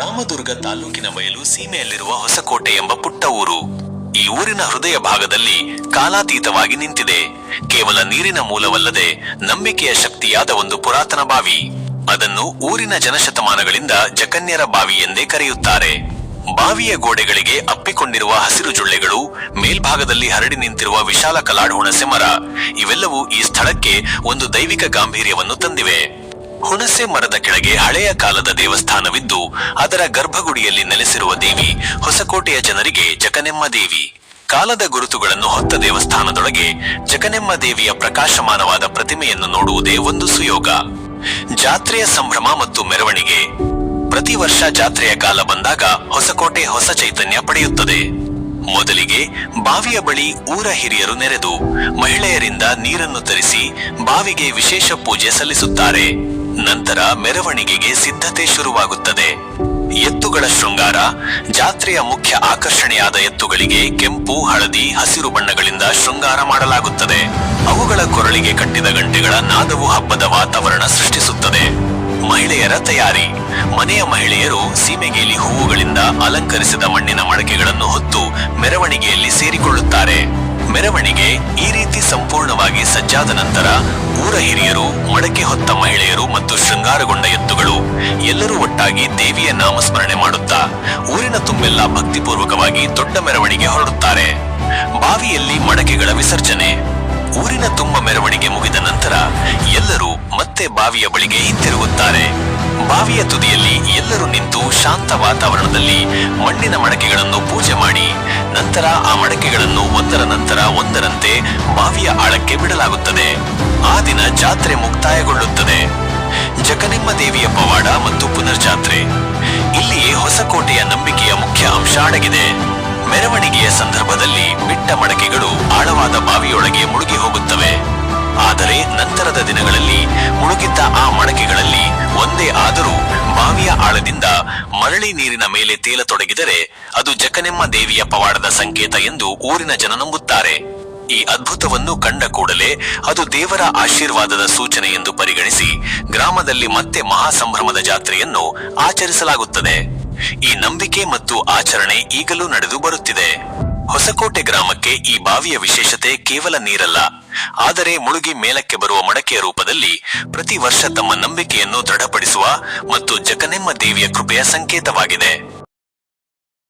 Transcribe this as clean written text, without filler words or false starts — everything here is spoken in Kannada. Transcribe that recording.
ರಾಮದುರ್ಗ ತಾಲೂಕಿನ ಬಯಲು ಸೀಮೆಯಲ್ಲಿರುವ ಹೊಸಕೋಟೆ ಎಂಬ ಪುಟ್ಟ ಊರು. ಈ ಊರಿನ ಹೃದಯ ಭಾಗದಲ್ಲಿ ಕಾಲಾತೀತವಾಗಿ ನಿಂತಿದೆ ಕೇವಲ ನೀರಿನ ಮೂಲವಲ್ಲದೆ ನಂಬಿಕೆಯ ಶಕ್ತಿಯಾದ ಒಂದು ಪುರಾತನ ಬಾವಿ. ಅದನ್ನು ಊರಿನ ಜನಶತಮಾನಗಳಿಂದ ಜಕನ್ಯರ ಬಾವಿ ಎಂದೇ ಕರೆಯುತ್ತಾರೆ. ಬಾವಿಯ ಗೋಡೆಗಳಿಗೆ ಅಪ್ಪಿಕೊಂಡಿರುವ ಹಸಿರು ಜೊಳ್ಳೆಗಳು, ಮೇಲ್ಭಾಗದಲ್ಲಿ ಹರಡಿ ನಿಂತಿರುವ ವಿಶಾಲ ಕಲಾಡ್ ಹುಣಸೆ ಮರ ಇವೆಲ್ಲವೂ ಈ ಸ್ಥಳಕ್ಕೆ ಒಂದು ದೈವಿಕ ಗಾಂಭೀರ್ಯವನ್ನು ತಂದಿವೆ. ಹುಣಸೆ ಮರದ ಕೆಳಗೆ ಹಳೆಯ ಕಾಲದ ದೇವಸ್ಥಾನವಿದ್ದು ಅದರ ಗರ್ಭಗುಡಿಯಲ್ಲಿ ನೆಲೆಸಿರುವ ದೇವಿ ಹೊಸಕೋಟೆಯ ಜನರಿಗೆ ಜಕನೆಮ್ಮ ದೇವಿ. ಕಾಲದ ಗುರುತುಗಳನ್ನು ಹೊತ್ತ ದೇವಸ್ಥಾನದೊಳಗೆ ಜಕನೆಮ್ಮ ದೇವಿಯ ಪ್ರಕಾಶಮಾನವಾದ ಪ್ರತಿಮೆಯನ್ನು ನೋಡುವುದೇ ಒಂದು ಸುಯೋಗ. ಜಾತ್ರೆಯ ಸಂಭ್ರಮ ಮತ್ತು ಮೆರವಣಿಗೆ. ಪ್ರತಿ ವರ್ಷ ಜಾತ್ರೆಯ ಕಾಲ ಬಂದಾಗ ಹೊಸಕೋಟೆ ಹೊಸ ಚೈತನ್ಯ ಪಡೆಯುತ್ತದೆ. ಮೊದಲಿಗೆ ಬಾವಿಯ ಬಳಿ ಊರ ಹಿರಿಯರು ನೆರೆದು ಮಹಿಳೆಯರಿಂದ ನೀರನ್ನು ತರಿಸಿ ಬಾವಿಗೆ ವಿಶೇಷ ಪೂಜೆ ಸಲ್ಲಿಸುತ್ತಾರೆ. ನಂತರ ಮೆರವಣಿಗೆಗೆ ಸಿದ್ಧತೆ ಶುರುವಾಗುತ್ತದೆ. ಎತ್ತುಗಳ ಶೃಂಗಾರ. ಜಾತ್ರೆಯ ಮುಖ್ಯ ಆಕರ್ಷಣೆಯಾದ ಎತ್ತುಗಳಿಗೆ ಕೆಂಪು, ಹಳದಿ, ಹಸಿರು ಬಣ್ಣಗಳಿಂದ ಶೃಂಗಾರ ಮಾಡಲಾಗುತ್ತದೆ. ಅವುಗಳ ಕೊರಳಿಗೆ ಕಟ್ಟಿದ ಗಂಟೆಗಳ ನಾದವು ಹಬ್ಬದ ವಾತಾವರಣ ಸೃಷ್ಟಿಸುತ್ತದೆ. ಮಹಿಳೆಯರ ತಯಾರಿ. ಮನೆಯ ಮಹಿಳೆಯರು ಸೀಮೆಗೇಲಿ ಹೂವುಗಳಿಂದ ಅಲಂಕರಿಸಿದ ಮಣ್ಣಿನ ಮಡಕೆಗಳನ್ನು ಹೊತ್ತು ಮೆರವಣಿಗೆಯಲ್ಲಿ ಸೇರಿಕೊಳ್ಳುತ್ತಾರೆ. ಮೆರವಣಿಗೆ ಈ ರೀತಿ ಸಂಪೂರ್ಣವಾಗಿ ಸಜ್ಜಾದ ನಂತರ ಊರ ಹಿರಿಯರು, ಮಡಕೆ ಹೊತ್ತ ಮಹಿಳೆಯರು ಮತ್ತು ಶೃಂಗಾರಗೊಂಡ ಎತ್ತುಗಳು ಎಲ್ಲರೂ ಒಟ್ಟಾಗಿ ದೇವಿಯ ನಾಮಸ್ಮರಣೆ ಮಾಡುತ್ತಾ ಊರಿನ ತುಂಬೆಲ್ಲ ಭಕ್ತಿಪೂರ್ವಕವಾಗಿ ದೊಡ್ಡ ಮೆರವಣಿಗೆ ಹೊರಡುತ್ತಾರೆ. ಬಾವಿಯಲ್ಲಿ ಮಡಕೆಗಳ ವಿಸರ್ಜನೆ. ಊರಿನ ತುಂಬ ಮೆರವಣಿಗೆ ಮುಗಿದ ನಂತರ ಎಲ್ಲರೂ ಮತ್ತೆ ಬಾವಿಯ ಬಳಿಗೆ ಹಿಂತಿರುಗುತ್ತಾರೆ. ಬಾವಿಯ ತುದಿಯಲ್ಲಿ ಎಲ್ಲರೂ ನಿಂತು ಶಾಂತ ವಾತಾವರಣದಲ್ಲಿ ಮಣ್ಣಿನ ಮಡಕೆಗಳನ್ನು ಪೂಜೆ ಮಾಡಿ ನಂತರ ಆ ಮಡಕೆಗಳನ್ನು ಒಂದರ ನಂತರ ಒಂದರಂತೆ ಬಾವಿಯ ಆಳಕ್ಕೆ ಬಿಡಲಾಗುತ್ತದೆ. ಆ ದಿನ ಜಾತ್ರೆ ಮುಕ್ತಾಯಗೊಳ್ಳುತ್ತದೆ. ಜಕನೆಮ್ಮ ದೇವಿಯ ಪವಾಡ ಮತ್ತು ಪುನರ್ಜಾತ್ರೆ. ಇಲ್ಲಿಯೇ ಹೊಸಕೋಟೆಯ ನಂಬಿಕೆಯ ಮುಖ್ಯ ಅಂಶ ಅಡಗಿದೆ. ಮೆರವಣಿಗೆಯ ಸಂದರ್ಭದಲ್ಲಿ ಬಿಟ್ಟ ಮಡಕೆಗಳು ಆಳವಾದ ಬಾವಿಯೊಳಗೆ ಮುಳುಗಿ ಹೋಗುತ್ತವೆ. ಆದರೆ ನಂತರದ ದಿನಗಳಲ್ಲಿ ಮುಳುಗಿದ್ದ ಆ ಮಡಕೆಗಳಲ್ಲಿ ಒಂದೇ ಆದರೂ ಬಾವಿಯ ಆಳದಿಂದ ಮರಳಿ ನೀರಿನ ಮೇಲೆ ತೇಲತೊಡಗಿದರೆ ಅದು ಜಕನೆಮ್ಮ ದೇವಿಯ ಪವಾಡದ ಸಂಕೇತ ಎಂದು ಊರಿನ ಜನ ನಂಬುತ್ತಾರೆ. ಈ ಅದ್ಭುತವನ್ನು ಕಂಡ ಕೂಡಲೇ ಅದು ದೇವರ ಆಶೀರ್ವಾದದ ಸೂಚನೆ ಎಂದು ಪರಿಗಣಿಸಿ ಗ್ರಾಮದಲ್ಲಿ ಮತ್ತೆ ಮಹಾಸಂಭ್ರಮದ ಜಾತ್ರೆಯನ್ನು ಆಚರಿಸಲಾಗುತ್ತದೆ. ಈ ನಂಬಿಕೆ ಮತ್ತು ಆಚರಣೆ ಈಗಲೂ ನಡೆದು ಬರುತ್ತಿದೆ. ಹೊಸಕೋಟೆ ಗ್ರಾಮಕ್ಕೆ ಈ ಬಾವಿಯ ವಿಶೇಷತೆ ಕೇವಲ ನೀರಲ್ಲ, ಆದರೆ ಮುಳುಗಿ ಮೇಲಕ್ಕೆ ಬರುವ ಮಡಕೆಯ ರೂಪದಲ್ಲಿ ಪ್ರತಿ ವರ್ಷ ತಮ್ಮ ನಂಬಿಕೆಯನ್ನು ದೃಢಪಡಿಸುವ ಮತ್ತು ಜಕನೆಮ್ಮ ದೇವಿಯ ಕೃಪೆಯ ಸಂಕೇತವಾಗಿದೆ.